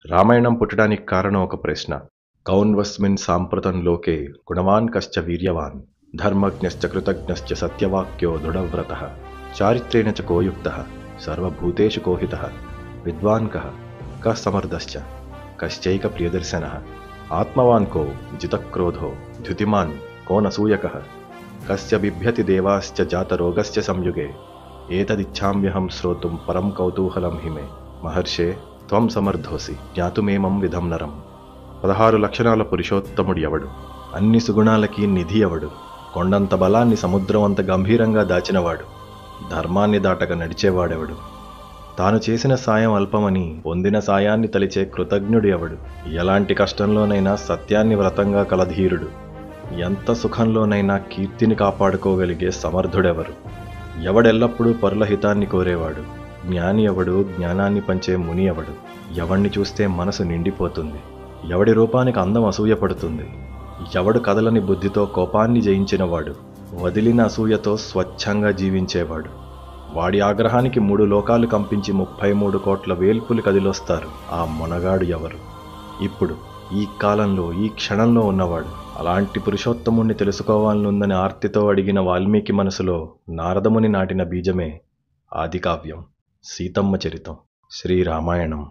రామాయణం పుట్టడానికి కారణం ఒక ప్రశ్న. కౌన్వస్మిన్ సాంప్రతం లోకే గుణవాన్ కశ్చ వీర్యవాన్ ధర్మజ్ఞశ్చ కృతజ్ఞశ్చ సత్యవాక్యో దృఢవ్రతః చారిత్రేణ చ కోయుక్తః సర్వభూతేషు కోహితః విద్వాన్ కః సమర్థశ్చ కశ్చైక ప్రియదర్శనః ఆత్మవాన్ కో జితక్రోధో ద్యుతిమాన్ కో నసూయకః కస్య బిభ్యతి దేవాశ్చ జాతరోగశ్చ సంయుగే ఏతదిచ్ఛామ్యహం శ్రోతుం పరం కౌతూహలం హిమే మహర్షే త్వం సమర్థోసి జ్ఞాతుమేమం విధం నరం. 16 లక్షణాల పురుషోత్తముడు ఎవడు? అన్ని సుగుణాలకి నిధి ఎవడు? కొండంత బలాన్ని సముద్రం అంత గంభీరంగా దాచినవాడు. ధర్మాన్ని దాటక నడిచేవాడెవడు? తాను చేసిన సాయం అల్పమని పొందిన సాయాన్ని తలిచే కృతజ్ఞుడు ఎవడు? ఎలాంటి కష్టంలోనైనా సత్యాన్ని వ్రతంగా కలధీరుడు. ఎంత సుఖంలోనైనా కీర్తిని కాపాడుకోగలిగే సమర్థుడెవరు? ఎవడెల్లప్పుడూ పరుల హితాన్ని కోరేవాడు? జ్ఞాని ఎవడు? జ్ఞానాన్ని పంచే ముని ఎవడు? ఎవణ్ణి చూస్తే మనసు నిండిపోతుంది. ఎవడి రూపానికి అందం అసూయపడుతుంది? ఎవడు కదలని బుద్ధితో కోపాన్ని జయించినవాడు? వదిలిన అసూయతో స్వచ్ఛంగా జీవించేవాడు. వాడి ఆగ్రహానికి 3 లోకాలు కంపించి 33 కోట్ల వేల్పులు కదిలొస్తారు. ఆ మొనగాడు ఎవరు? ఇప్పుడు ఈ కాలంలో ఈ క్షణంలో ఉన్నవాడు. అలాంటి పురుషోత్తముణ్ణి తెలుసుకోవాలనుందని ఆర్తితో అడిగిన వాల్మీకి మనసులో నారదముని నాటిన బీజమే ఆదికావ్యం, సీతమ్మ చరితం, శ్రీరామాయణం.